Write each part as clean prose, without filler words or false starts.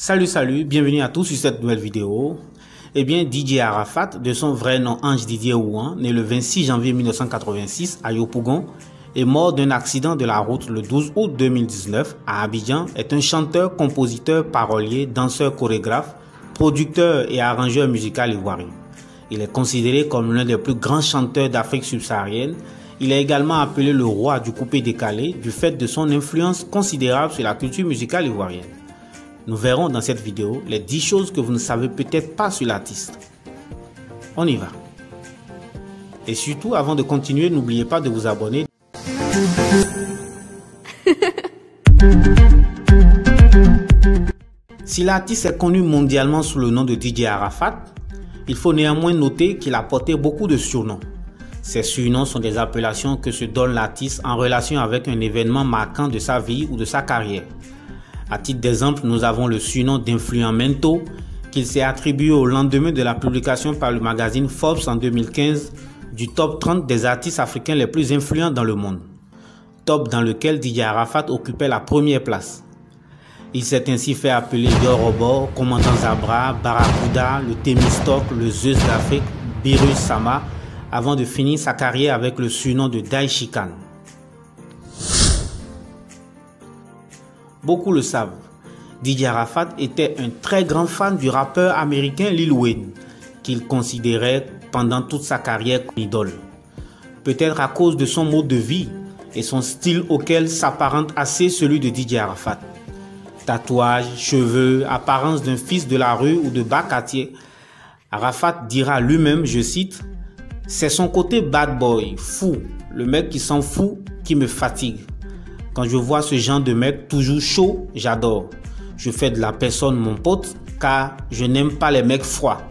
Salut, bienvenue à tous sur cette nouvelle vidéo. Eh bien, Didier Arafat, de son vrai nom Ange Didier Ouan, né le 26 janvier 1986 à Yopougon, est mort d'un accident de la route le 12 août 2019 à Abidjan, est un chanteur, compositeur, parolier, danseur, chorégraphe, producteur et arrangeur musical ivoirien. Il est considéré comme l'un des plus grands chanteurs d'Afrique subsaharienne. Il est également appelé le roi du coupé-décalé du fait de son influence considérable sur la culture musicale ivoirienne. Nous verrons dans cette vidéo les 10 choses que vous ne savez peut-être pas sur l'artiste. On y va. Et surtout, avant de continuer, n'oubliez pas de vous abonner. Si l'artiste est connu mondialement sous le nom de Didier Arafat, il faut néanmoins noter qu'il a porté beaucoup de surnoms. Ces surnoms sont des appellations que se donne l'artiste en relation avec un événement marquant de sa vie ou de sa carrière. À titre d'exemple, nous avons le surnom d'Influenmento qu'il s'est attribué au lendemain de la publication par le magazine Forbes en 2015 du top 30 des artistes africains les plus influents dans le monde. Top dans lequel Didier Arafat occupait la première place. Il s'est ainsi fait appeler Yorobor, Commandant Zabra, Barracuda, le Thémistocle, le Zeus d'Afrique, Birus Sama, avant de finir sa carrière avec le surnom de Daishikan. Beaucoup le savent, Didier Arafat était un très grand fan du rappeur américain Lil Wayne, qu'il considérait pendant toute sa carrière comme idole. Peut-être à cause de son mode de vie et son style auquel s'apparente assez celui de Didier Arafat. Tatouages, cheveux, apparence d'un fils de la rue ou de bas quartier, Arafat dira lui-même, je cite, « C'est son côté bad boy, fou, le mec qui s'en fout, qui me fatigue. Quand je vois ce genre de mec toujours chaud, j'adore. Je fais de la personne mon pote car je n'aime pas les mecs froids. »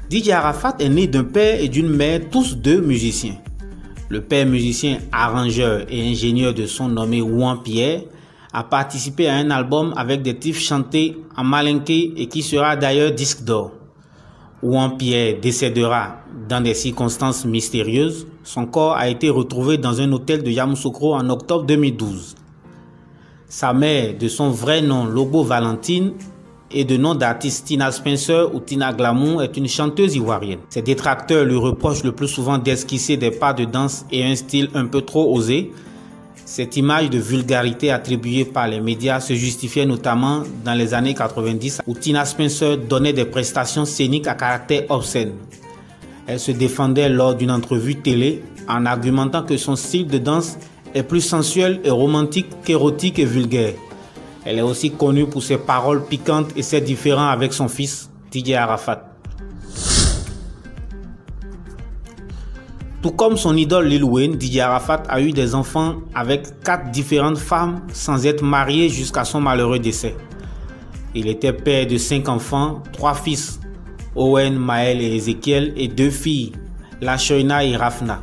Didier Arafat est né d'un père et d'une mère, tous deux musiciens. Le père musicien, arrangeur et ingénieur de son nommé Ouan Pierre a participé à un album avec des titres chantés en malinké et qui sera d'ailleurs disque d'or. Ouan Pierre décédera dans des circonstances mystérieuses. Son corps a été retrouvé dans un hôtel de Yamoussoukro en octobre 2012. Sa mère, de son vrai nom Lobo Valentine et de nom d'artiste Tina Spencer ou Tina Glamour, est une chanteuse ivoirienne. Ses détracteurs lui reprochent le plus souvent d'esquisser des pas de danse et un style un peu trop osé. Cette image de vulgarité attribuée par les médias se justifiait notamment dans les années 90 où Tina Spencer donnait des prestations scéniques à caractère obscène. Elle se défendait lors d'une entrevue télé en argumentant que son style de danse est plus sensuel et romantique qu'érotique et vulgaire. Elle est aussi connue pour ses paroles piquantes et ses différends avec son fils, Didier Arafat. Tout comme son idole Lil Wayne, Didier Arafat a eu des enfants avec 4 différentes femmes sans être marié jusqu'à son malheureux décès. Il était père de 5 enfants, 3 fils, Owen, Maël et Ezekiel, et 2 filles, Lashoina et Rafna.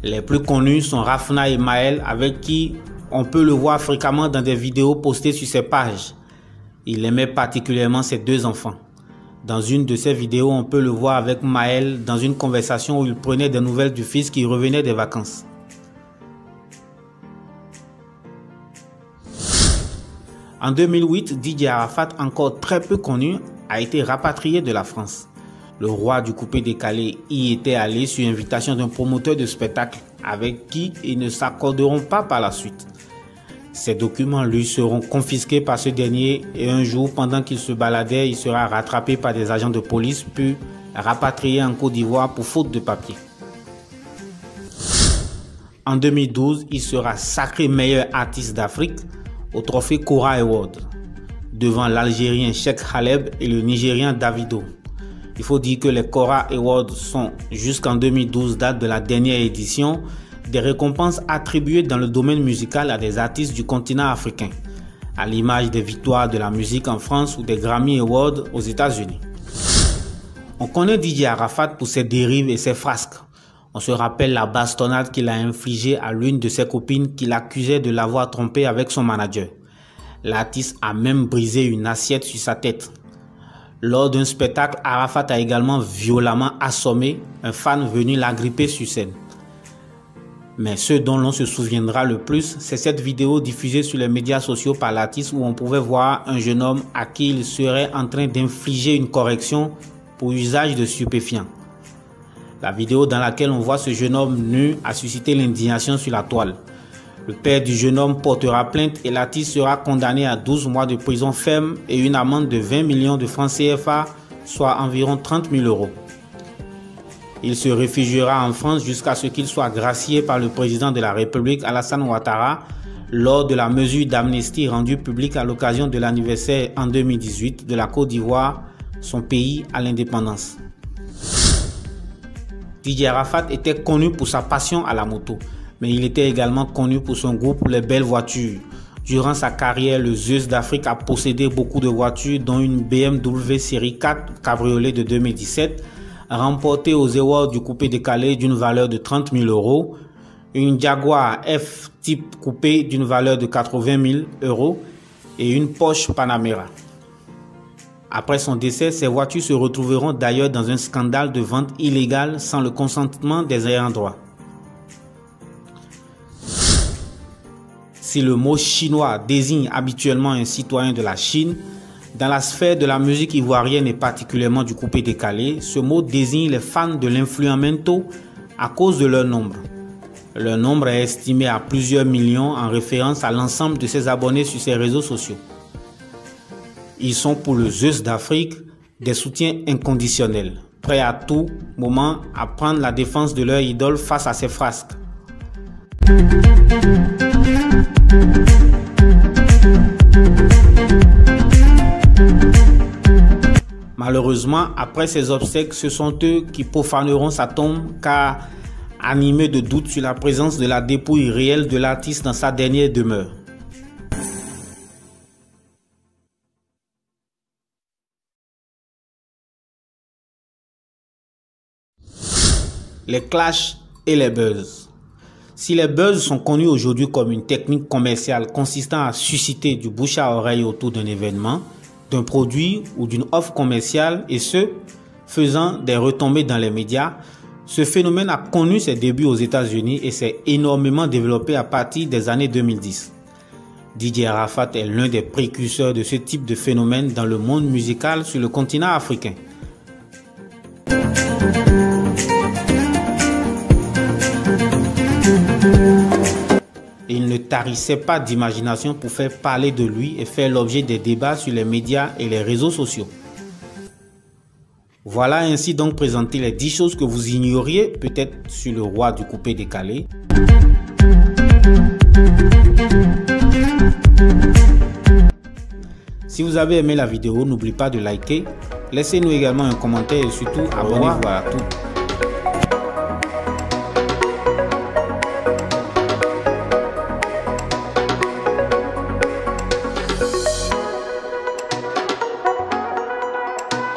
Les plus connus sont Rafna et Maël, avec qui on peut le voir fréquemment dans des vidéos postées sur ses pages. Il aimait particulièrement ses 2 enfants. Dans une de ces vidéos, on peut le voir avec Maël dans une conversation où il prenait des nouvelles du fils qui revenait des vacances. En 2008, Didier Arafat, encore très peu connu, a été rapatrié de la France. Le roi du coupé-décalé y était allé sur invitation d'un promoteur de spectacle avec qui ils ne s'accorderont pas par la suite. Ces documents lui seront confisqués par ce dernier et un jour, pendant qu'il se baladait, il sera rattrapé par des agents de police puis rapatrié en Côte d'Ivoire pour faute de papier. En 2012, il sera sacré meilleur artiste d'Afrique au trophée Kora Award, devant l'Algérien Cheikh Khaleb et le Nigérien Davido. Il faut dire que les Kora Awards sont, jusqu'en 2012, date de la dernière édition, des récompenses attribuées dans le domaine musical à des artistes du continent africain, à l'image des victoires de la musique en France ou des Grammy Awards aux États-Unis. On connaît Didier Arafat pour ses dérives et ses frasques. On se rappelle la bastonnade qu'il a infligée à l'une de ses copines qui l'accusait de l'avoir trompé avec son manager. L'artiste a même brisé une assiette sur sa tête. Lors d'un spectacle, Arafat a également violemment assommé un fan venu l'agripper sur scène. Mais ce dont l'on se souviendra le plus, c'est cette vidéo diffusée sur les médias sociaux par l'artiste où on pouvait voir un jeune homme à qui il serait en train d'infliger une correction pour usage de stupéfiants. La vidéo dans laquelle on voit ce jeune homme nu a suscité l'indignation sur la toile. Le père du jeune homme portera plainte et l'artiste sera condamné à 12 mois de prison ferme et une amende de 20 millions de francs CFA, soit environ 30 000 €. Il se réfugiera en France jusqu'à ce qu'il soit gracié par le président de la République, Alassane Ouattara, lors de la mesure d'amnistie rendue publique à l'occasion de l'anniversaire en 2018 de la Côte d'Ivoire, son pays à l'indépendance. DJ Arafat était connu pour sa passion à la moto, mais il était également connu pour son goût pour les belles voitures. Durant sa carrière, le Zeus d'Afrique a possédé beaucoup de voitures, dont une BMW série 4 cabriolet de 2017, remportée aux Awards du coupé décalé d'une valeur de 30 000 €, une Jaguar F type coupé d'une valeur de 80 000 € et une Porsche Panamera. Après son décès, ces voitures se retrouveront d'ailleurs dans un scandale de vente illégale sans le consentement des ayants droit. Si le mot chinois désigne habituellement un citoyen de la Chine, dans la sphère de la musique ivoirienne et particulièrement du coupé décalé, ce mot désigne les fans de l'influenmento à cause de leur nombre. Leur nombre est estimé à plusieurs millions en référence à l'ensemble de ses abonnés sur ses réseaux sociaux. Ils sont pour le Zeus d'Afrique des soutiens inconditionnels, prêts à tout moment à prendre la défense de leur idole face à ses frasques. Malheureusement, après ces obsèques, ce sont eux qui profaneront sa tombe car animés de doutes sur la présence de la dépouille réelle de l'artiste dans sa dernière demeure. Les clashs et les buzz. Si les buzz sont connus aujourd'hui comme une technique commerciale consistant à susciter du bouche à oreille autour d'un événement, d'un produit ou d'une offre commerciale et ce, faisant des retombées dans les médias, ce phénomène a connu ses débuts aux États-Unis et s'est énormément développé à partir des années 2010. DJ Arafat est l'un des précurseurs de ce type de phénomène dans le monde musical sur le continent africain. Il ne tarissait pas d'imagination pour faire parler de lui et faire l'objet des débats sur les médias et les réseaux sociaux. Voilà ainsi donc présenté les 10 choses que vous ignoriez peut-être sur le roi du coupé décalé. Si vous avez aimé la vidéo, n'oubliez pas de liker, laissez-nous également un commentaire et surtout abonnez-vous à tout.